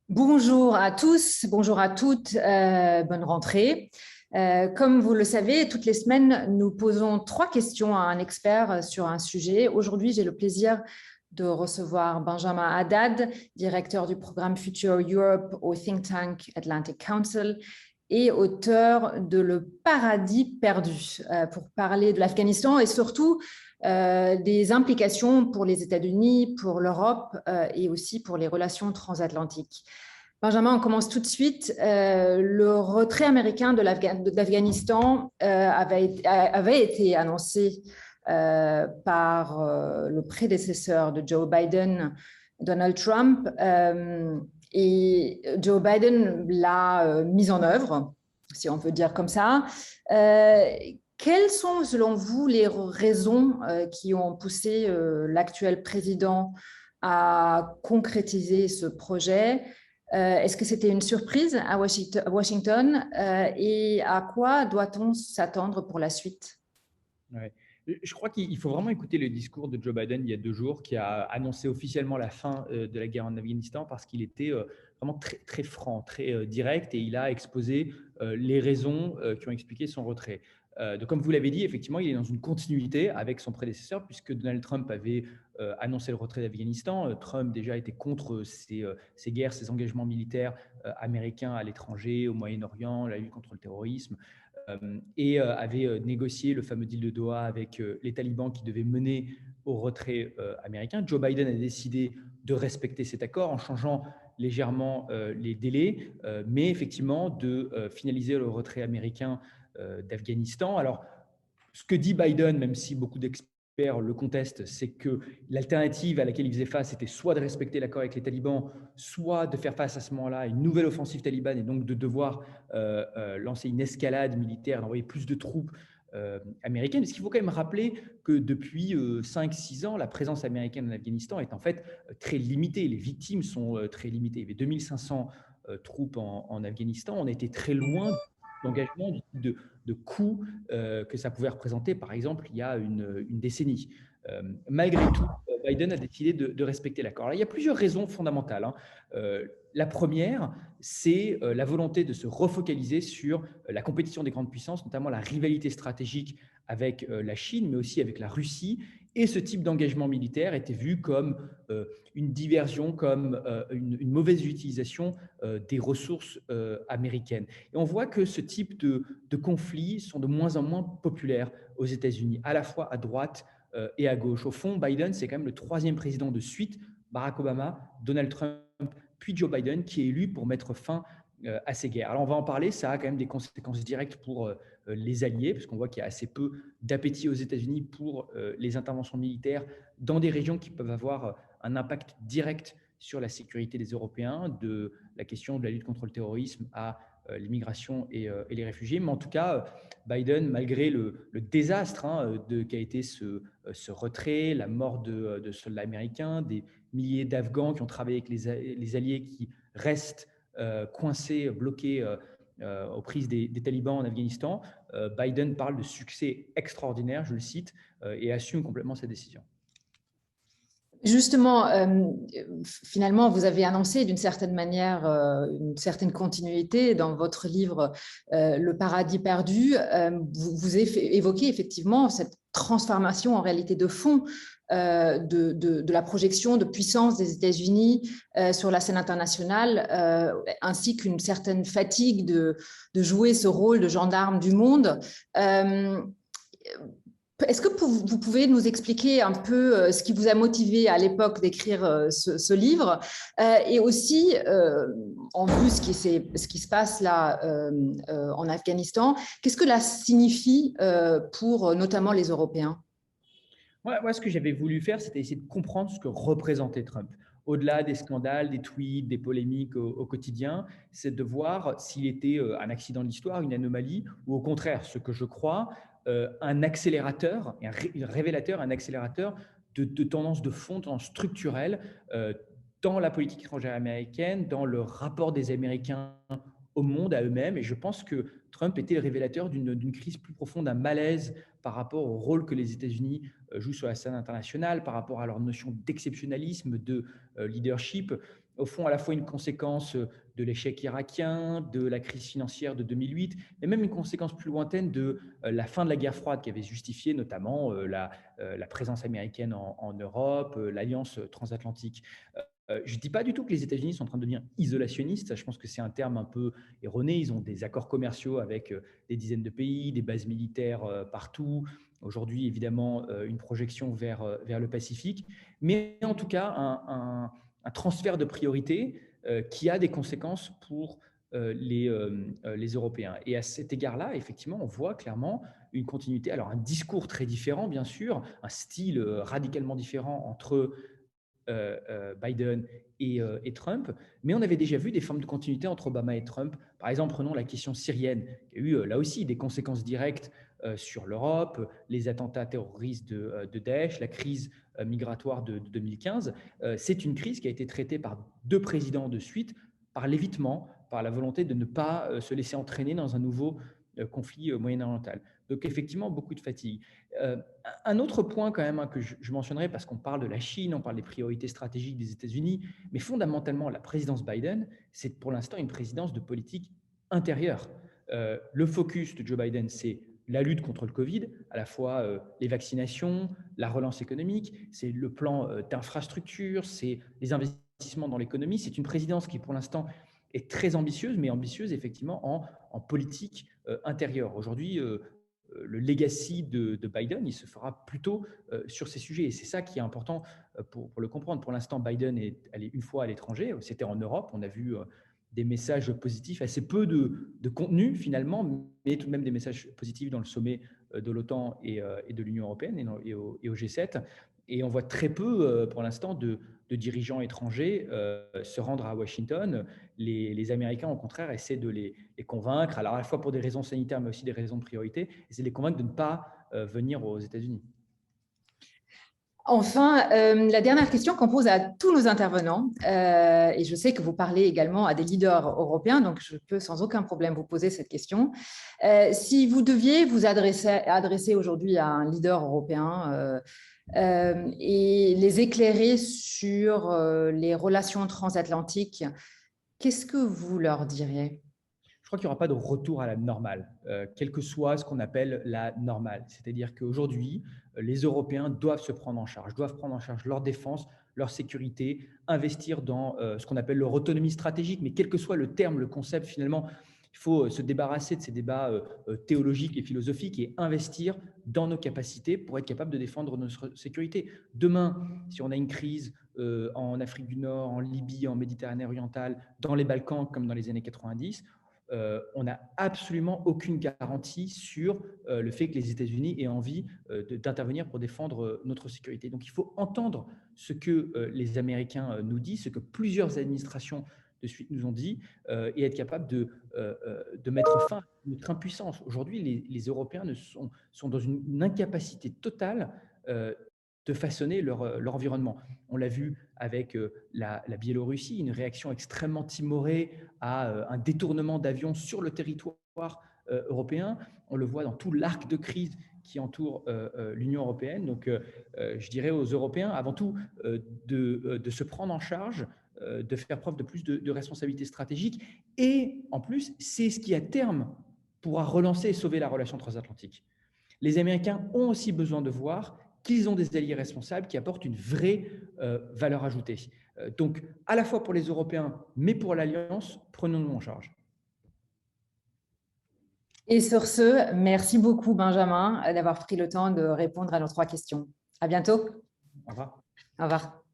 Bonjour à tous, bonjour à toutes, bonne rentrée. Comme vous le savez, toutes les semaines, nous posons 3 questions à un expert sur un sujet. Aujourd'hui, j'ai le plaisir de recevoir Benjamin Haddad, directeur du programme Future Europe au think tank Atlantic Council et auteur de Le Paradis perdu, pour parler de l'Afghanistan et surtout des implications pour les États-Unis, pour l'Europe et aussi pour les relations transatlantiques. Benjamin, on commence tout de suite. Le retrait américain de l'Afghanistan avait été annoncé par le prédécesseur de Joe Biden, Donald Trump, et Joe Biden l'a mis en œuvre, si on peut dire comme ça. Quelles sont, selon vous, les raisons qui ont poussé l'actuel président à concrétiser ce projet? Est-ce que c'était une surprise à Washington et à quoi doit-on s'attendre pour la suite? Ouais. Je crois qu'il faut vraiment écouter le discours de Joe Biden il y a 2 jours, qui a annoncé officiellement la fin de la guerre en Afghanistan, parce qu'il était vraiment très, très franc, très direct, et il a exposé les raisons qui ont expliqué son retrait. Donc, comme vous l'avez dit, effectivement, il est dans une continuité avec son prédécesseur, puisque Donald Trump avait annoncé le retrait d'Afghanistan. Trump déjà était contre ces guerres, ces engagements militaires américains à l'étranger, au Moyen-Orient, la lutte contre le terrorisme, et avait négocié le fameux deal de Doha avec les talibans qui devaient mener au retrait américain. Joe Biden a décidé de respecter cet accord en changeant légèrement les délais, mais effectivement de finaliser le retrait américain d'Afghanistan. Alors, ce que dit Biden, même si beaucoup d'experts le contestent, c'est que l'alternative à laquelle il faisait face était soit de respecter l'accord avec les talibans, soit de faire face à ce moment-là à une nouvelle offensive talibane, et donc de devoir lancer une escalade militaire, d'envoyer plus de troupes américaines. Parce qu'il faut quand même rappeler que depuis 5-6 ans, la présence américaine en Afghanistan est en fait très limitée. Les victimes sont très limitées. Il y avait 2500 troupes en Afghanistan. On était très loin d'engagement, de coûts que ça pouvait représenter, par exemple, il y a une décennie. Malgré tout, Biden a décidé de respecter l'accord. Il y a plusieurs raisons fondamentales, hein. La première, c'est la volonté de se refocaliser sur la compétition des grandes puissances, notamment la rivalité stratégique avec la Chine, mais aussi avec la Russie. Et ce type d'engagement militaire était vu comme une diversion, comme une mauvaise utilisation des ressources américaines. Et on voit que ce type de conflits sont de moins en moins populaires aux États-Unis, à la fois à droite et à gauche. Au fond, Biden, c'est quand même le troisième président de suite, Barack Obama, Donald Trump, puis Joe Biden, qui est élu pour mettre fin à ces guerres. Alors on va en parler, ça a quand même des conséquences directes pour les alliés, parce qu'on voit qu'il y a assez peu d'appétit aux États-Unis pour les interventions militaires dans des régions qui peuvent avoir un impact direct sur la sécurité des Européens, de la question de la lutte contre le terrorisme à l'immigration et les réfugiés. Mais en tout cas, Biden, malgré le désastre qu'a été ce retrait, la mort de soldats américains, des milliers d'Afghans qui ont travaillé avec les alliés qui restent coincés, bloqués aux prises des talibans en Afghanistan, Biden parle de succès extraordinaire, je le cite, et assume complètement sa décision. Justement, finalement, vous avez annoncé d'une certaine manière une certaine continuité dans votre livre Le Paradis perdu. Vous évoquez effectivement cette transformation en réalité de fond de la projection de puissance des États-Unis sur la scène internationale, ainsi qu'une certaine fatigue de jouer ce rôle de gendarme du monde. Euh, Est-ce que vous pouvez nous expliquer un peu ce qui vous a motivé à l'époque d'écrire ce livre et aussi, en vue ce qui se passe là en Afghanistan, qu'est-ce que cela signifie pour notamment les Européens? Moi, ce que j'avais voulu faire, c'était essayer de comprendre ce que représentait Trump. Au-delà des scandales, des tweets, des polémiques au quotidien, c'est de voir s'il était un accident de l'histoire, une anomalie, ou au contraire, ce que je crois, un accélérateur, un révélateur, un accélérateur de tendances de fond, tendances structurelles dans la politique étrangère américaine, dans le rapport des Américains au monde, à eux-mêmes. Et je pense que Trump était le révélateur d'une crise plus profonde, d'un malaise par rapport au rôle que les États-Unis jouent sur la scène internationale, par rapport à leur notion d'exceptionnalisme, de leadership. au fond à la fois une conséquence de l'échec irakien, de la crise financière de 2008, mais même une conséquence plus lointaine de la fin de la guerre froide qui avait justifié notamment la présence américaine en Europe, l'alliance transatlantique. Je ne dis pas du tout que les États-Unis sont en train de devenir isolationnistes. Je pense que c'est un terme un peu erroné. Ils ont des accords commerciaux avec des dizaines de pays, des bases militaires partout. Aujourd'hui, évidemment, une projection vers le Pacifique. Mais en tout cas, un transfert de priorité qui a des conséquences pour les Européens. Et à cet égard-là, effectivement, on voit clairement une continuité. Alors, un discours très différent, bien sûr, un style radicalement différent entre Biden et Trump, mais on avait déjà vu des formes de continuité entre Obama et Trump. Par exemple, prenons la question syrienne, qui a eu là aussi des conséquences directes sur l'Europe, les attentats terroristes de Daesh, la crise migratoire de 2015. C'est une crise qui a été traitée par deux présidents de suite, par l'évitement, par la volonté de ne pas se laisser entraîner dans un nouveau conflit moyen-oriental. Donc effectivement, beaucoup de fatigue. Un autre point quand même que je mentionnerai, parce qu'on parle de la Chine, on parle des priorités stratégiques des États-Unis, mais fondamentalement, la présidence Biden, c'est pour l'instant une présidence de politique intérieure. Le focus de Joe Biden, c'est la lutte contre le Covid, à la fois les vaccinations, la relance économique, c'est le plan d'infrastructure, c'est les investissements dans l'économie. C'est une présidence qui, pour l'instant, est très ambitieuse, mais ambitieuse effectivement en politique intérieure. Aujourd'hui, le legacy de Biden, il se fera plutôt sur ces sujets. Et c'est ça qui est important pour le comprendre. Pour l'instant, Biden est allé une fois à l'étranger. C'était en Europe. On a vu des messages positifs, assez peu de contenu finalement, mais tout de même des messages positifs dans le sommet de l'OTAN et de l'Union européenne et au G7. Et on voit très peu, pour l'instant, de dirigeants étrangers se rendre à Washington. Les Américains, au contraire, essaient de les convaincre, alors à la fois pour des raisons sanitaires, mais aussi des raisons de priorité, essaient de les convaincre de ne pas venir aux États-Unis. Enfin, la dernière question qu'on pose à tous nos intervenants, et je sais que vous parlez également à des leaders européens, donc je peux sans aucun problème vous poser cette question. Si vous deviez vous adresser aujourd'hui à un leader européen et les éclairer sur les relations transatlantiques, qu'est-ce que vous leur diriez ? Je crois qu'il n'y aura pas de retour à la normale, quel que soit ce qu'on appelle la normale. C'est-à-dire qu'aujourd'hui, les Européens doivent se prendre en charge, doivent prendre en charge leur défense, leur sécurité, investir dans ce qu'on appelle leur autonomie stratégique. Mais quel que soit le terme, le concept, finalement, il faut se débarrasser de ces débats théologiques et philosophiques et investir dans nos capacités pour être capable de défendre notre sécurité. Demain, si on a une crise en Afrique du Nord, en Libye, en Méditerranée orientale, dans les Balkans, comme dans les années 90, on n'a absolument aucune garantie sur le fait que les États-Unis aient envie d'intervenir pour défendre notre sécurité. Donc il faut entendre ce que les Américains nous disent, ce que plusieurs administrations de suite nous ont dit, et être capable de mettre fin à notre impuissance. Aujourd'hui, les Européens sont dans une incapacité totale de façonner leur environnement. On l'a vu avec la Biélorussie, une réaction extrêmement timorée à un détournement d'avions sur le territoire européen. On le voit dans tout l'arc de crise qui entoure l'Union européenne. Donc, je dirais aux Européens, avant tout, de se prendre en charge, de faire preuve de plus de responsabilité stratégique. Et en plus, c'est ce qui, à terme, pourra relancer et sauver la relation transatlantique. Les Américains ont aussi besoin de voir qu'ils ont des alliés responsables qui apportent une vraie valeur ajoutée. Donc, à la fois pour les Européens, mais pour l'Alliance, prenons-nous en charge. Et sur ce, merci beaucoup Benjamin d'avoir pris le temps de répondre à nos 3 questions. À bientôt. Au revoir. Au revoir.